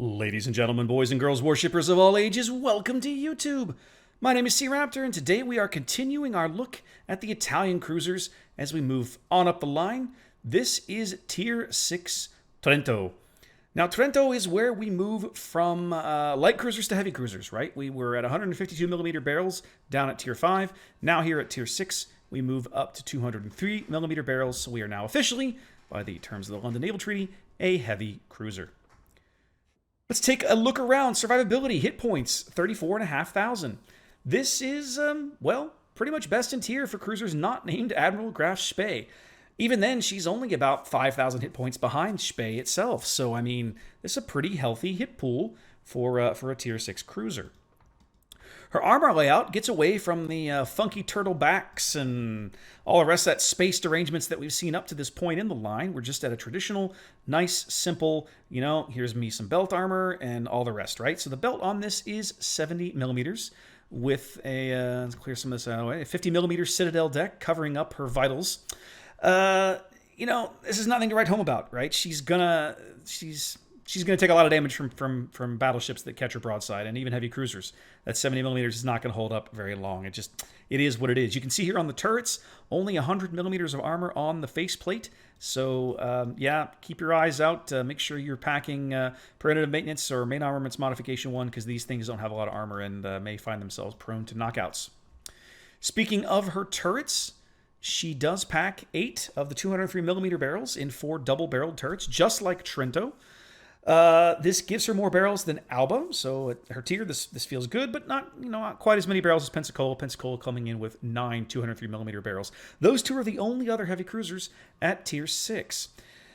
Ladies and gentlemen, boys and girls, worshippers of all ages, welcome to YouTube. My name is SeaRaptor, and today we are continuing our look at the Italian cruisers as we move on up the line. This is Tier 6 Trento. Now, Trento is where we move from light cruisers to heavy cruisers, right? We were at 152mm barrels down at Tier 5. Now here at Tier 6, we move up to 203mm barrels, so we are now officially, by the terms of the London Naval Treaty, a heavy cruiser. Let's take a look around. Survivability, hit points, 34,500. This is, well, pretty much best in tier for cruisers not named Admiral Graf Spee. Even then, she's only about 5,000 hit points behind Spee itself. So, I mean, this is a pretty healthy hit pool for a Tier 6 cruiser. Her armor layout gets away from the funky turtlebacks and all the rest of that spaced arrangements that we've seen up to this point in the line. We're just at a traditional, nice, simple, here's me some belt armor and all the rest, right? So the belt on this is 70mm with a, let's clear some of this out of the way, a 50mm citadel deck covering up her vitals. This is nothing to write home about, right? She's gonna take a lot of damage from battleships that catch her broadside, and even heavy cruisers. That 70mm is not going to hold up very long. It is what it is. You can see here on the turrets, only 100mm of armor on the faceplate. So, yeah, keep your eyes out. Make sure you're packing preventative maintenance or main armaments modification 1, because these things don't have a lot of armor and may find themselves prone to knockouts. Speaking of her turrets, she does pack 8 of the 203mm barrels in 4 double-barreled turrets, just like Trento. This gives her more barrels than Aoba, so at her tier, this feels good, but not quite as many barrels as Pensacola. Pensacola coming in with 9 203mm barrels. Those two are the only other heavy cruisers at Tier 6.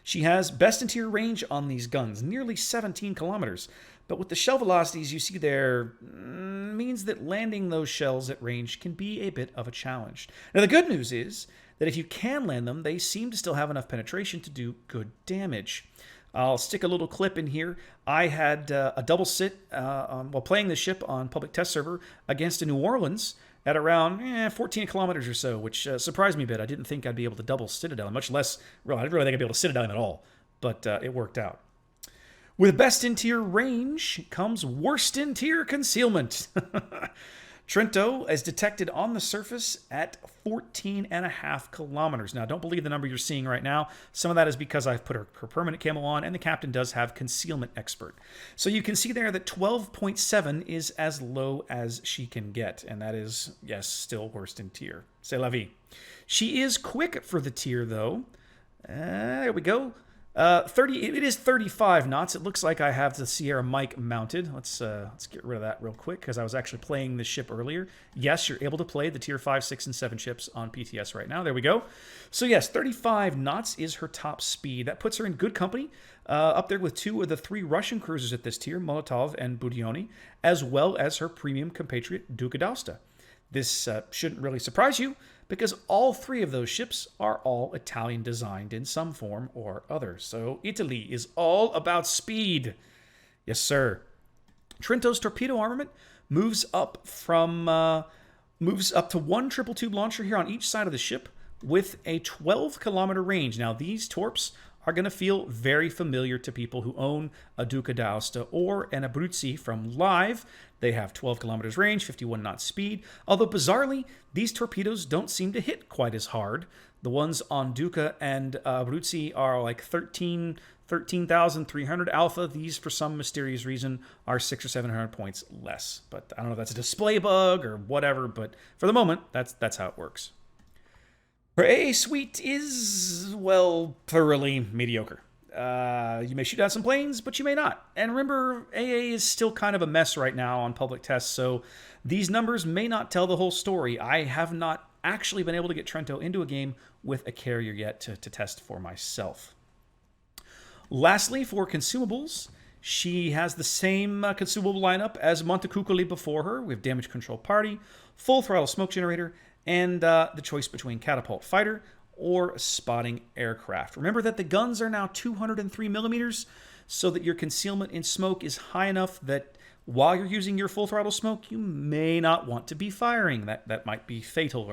She has best in tier range on these guns, nearly 17 kilometers. But with the shell velocities you see there, means that landing those shells at range can be a bit of a challenge. Now, the good news is that if you can land them, they seem to still have enough penetration to do good damage. I'll stick a little clip in here. I had a double sit while playing the ship on public test server against a New Orleans at around 14 kilometers or so, which surprised me a bit. I didn't think I'd be able to double citadel, much less, I didn't really think I'd be able to citadel him at all, but it worked out. With best in tier range comes worst in tier concealment. Trento is detected on the surface at 14.5 kilometers. Now, don't believe the number you're seeing right now. Some of that is because I've put her permanent camo on, and the captain does have concealment expert. So you can see there that 12.7 is as low as she can get, and that is, yes, still worst in tier. C'est la vie. She is quick for the tier, though. There we go. It is 35 knots. It looks like I have the Sierra mic mounted. Let's get rid of that real quick, because I was actually playing this ship earlier. Yes, you're able to play the tier 5, 6, and 7 ships on PTS right now. There we go. So yes, 35 knots is her top speed. That puts her in good company, up there with 2 of the 3 Russian cruisers at this tier, Molotov and Budioni, as well as her premium compatriot Duca d'Aosta. This shouldn't really surprise you, because all 3 of those ships are all Italian designed in some form or other. So Italy is all about speed. Yes, sir. Trento's torpedo armament moves up to 1 triple tube launcher here on each side of the ship with a 12-kilometer range. Now, these torps are going to feel very familiar to people who own a Duca d'Aosta or an Abruzzi from Live. They have 12 kilometers range, 51 knot speed. Although, bizarrely, these torpedoes don't seem to hit quite as hard. The ones on Duca and Abruzzi are like 13,300 alpha. These, for some mysterious reason, are 600 or 700 points less. But I don't know if that's a display bug or whatever, but for the moment, that's how it works. Her AA suite is, well, thoroughly mediocre. You may shoot down some planes, but you may not. And remember, AA is still kind of a mess right now on public tests, so these numbers may not tell the whole story. I have not actually been able to get Trento into a game with a carrier yet to test for myself. Lastly, for consumables, she has the same consumable lineup as Montecuccoli before her. We have damage control party, full throttle smoke generator, and the choice between catapult fighter or spotting aircraft. Remember that the guns are now 203mm, so that your concealment in smoke is high enough that while you're using your full throttle smoke, you may not want to be firing. That might be fatal,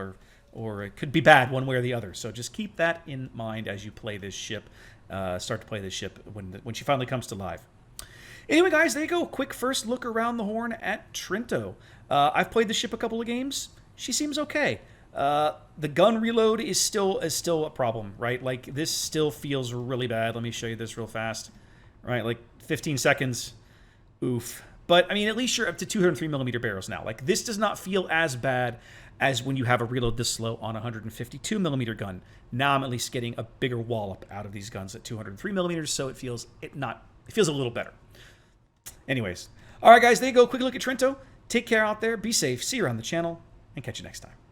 or it could be bad one way or the other. So just keep that in mind as you play this ship, start to play this ship when she finally comes to live. Anyway, guys, there you go. Quick first look around the horn at Trento. I've played the ship a couple of games. She seems okay. The gun reload is still a problem, right? Like, this still feels really bad. Let me show you this real fast. Right, like 15 seconds. Oof. But, I mean, at least you're up to 203mm barrels now. Like, this does not feel as bad as when you have a reload this slow on a 152mm gun. Now I'm at least getting a bigger wallop out of these guns at 203mm, so it feels a little better. Anyways. All right, guys, there you go. Quick look at Trento. Take care out there. Be safe. See you around the channel, and catch you next time.